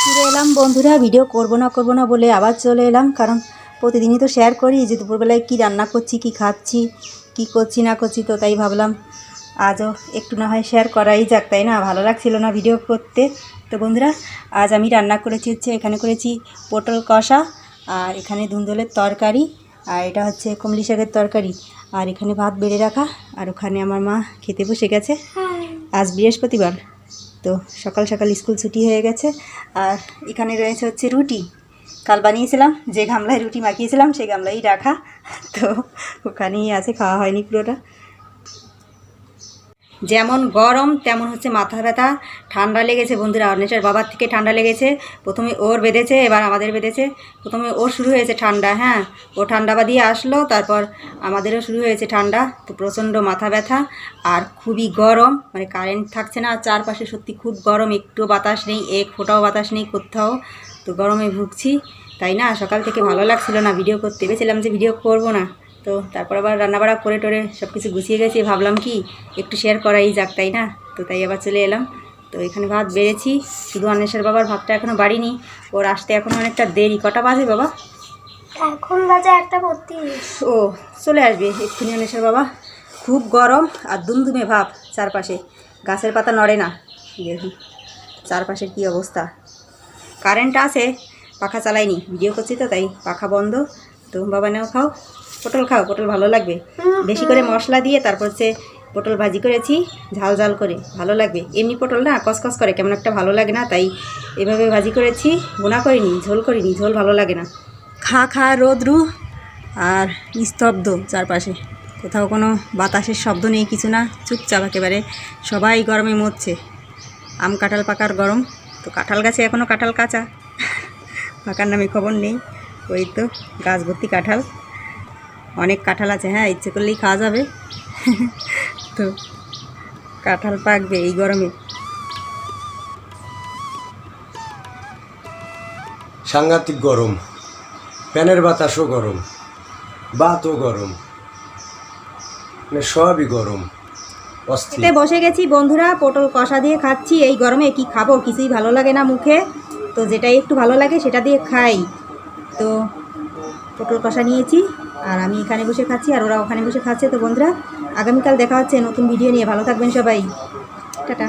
ফিরে এলাম বন্ধুরা, ভিডিও করব না বলে আবার চলে এলাম। কারণ প্রতিদিনই তো শেয়ার করি যে দুপুরবেলায় কী রান্না করছি, কি খাচ্ছি, কি করছি না করছি। তো তাই ভাবলাম আজও একটু না হয় শেয়ার করাই যাক, তাই না? ভালো লাগছিল না ভিডিও করতে। তো বন্ধুরা, আজ আমি রান্না করেছি এখানে করেছি পটল কষা, আর এখানে ধুন্দলের তরকারি, আর এটা হচ্ছে কুমড়ি শাকের তরকারি, আর এখানে ভাত বেড়ে রাখা, আর ওখানে আমার মা খেতে বসে গেছে। আজ বৃহস্পতিবার, তো সকাল সকাল স্কুল ছুটি হয়ে গেছে। আর এখানে রয়েছে হচ্ছে রুটি, কাল বানিয়েছিলাম, যে গামলায় রুটি মাখিয়েছিলাম সেই গামলাই রাখা, তো ওখানেই আছে, খাওয়া হয়নি পুরোটা। যেমন গরম তেমন হচ্ছে মাথা ব্যথা, ঠান্ডা লেগেছে বন্ধুরা। অর্ণেশের বাবার থেকে ঠান্ডা লেগেছে, প্রথমে ওর বেঁধেছে, এবার আমাদের বেঁধেছে। প্রথমে ওর শুরু হয়েছে ঠান্ডা, হ্যাঁ, ও ঠান্ডা বাদিয়ে আসলো, তারপর আমাদেরও শুরু হয়েছে ঠান্ডা। তো প্রচণ্ড মাথা ব্যথা আর খুবই গরম, মানে কারেন্ট থাকছে না, চারপাশে সত্যি খুব গরম, একটু বাতাস নেই, এক ফোঁটাও বাতাস নেই কোথাও। তো গরমে ভুগছি, তাই না সকাল থেকে ভালো লাগছিল না ভিডিও করতে, ভেবেছিলাম যে ভিডিও করব না। তো তারপর আবার রান্নাবাড়া করে টোরে সব কিছু গুছিয়ে গেছি, ভাবলাম কি একটু শেয়ার করাই যাক, তাই না? তো তাই আবার চলে এলাম। তো এখানে ভাত বেড়েছি, শুধু অন্বেষের বাবার ভাতটা এখনও বাড়িনি, ওর আসতে এখন অনেকটা দেরি। কটা বাজে বাবা? এখন বাজে 1:32। ও চলে আসবে এক্ষুনি অন্বেষের বাবা। খুব গরম আর দুমদুমে ভাব, চারপাশে গাছের পাতা নড়ে না। দেখুন চারপাশের কী অবস্থা। কারেন্ট আছে, পাখা চালাইনি, ভিডিও করছি তো তাই পাখা বন্ধ। তো বাবা নাও খাও, পটল খাও, পটল ভালো লাগবে। বেশি করে মশলা দিয়ে তারপর হচ্ছে পটল ভাজি করেছি, ঝাল ঝাল করে, ভালো লাগবে। এমনি পটল না কসকস করে, কেমন একটা ভালো লাগে না, তাই এভাবে ভাজি করেছি, বোনা করিনি, ঝোল করিনি, ঝোল ভালো লাগে না। খা খা রোদ্রু আর স্তব্ধ, চারপাশে কোথাও কোনো বাতাসের শব্দ নেই, কিছু না, চুপচাপ একেবারে। সবাই গরমে মরছে, আম কাঁঠাল পাকার গরম। তো কাঁঠাল গাছে এখনও কাঁঠাল কাঁচা, পাকার নামে খবর নেই। ওই তো গাছ ভর্তি কাঁঠাল, অনেক কাঁঠাল আছে, হ্যাঁ, ইচ্ছে করলেই খাওয়া যাবে। তো কাঁঠাল পাকবে এই গরমে। সাংঘাতিক গরম, ফ্যানের বাতাসও গরম, ভাতও গরম, মানে সবই গরম, অস্থির। খেতে বসে গেছি বন্ধুরা, পটল কষা দিয়ে খাচ্ছি। এই গরমে কি খাবো, কিছুই ভালো লাগে না মুখে, তো যেটাই একটু ভালো লাগে সেটা দিয়ে খাই। তো পটল কষা নিয়েছি, আর আমি এখানে বসে খাচ্ছি, আর ওরা ওখানে বসে খাচ্ছে। তো বন্ধুরা, আগামীকাল দেখা হচ্ছে নতুন ভিডিও নিয়ে। ভালো থাকবেন সবাই, টাটা।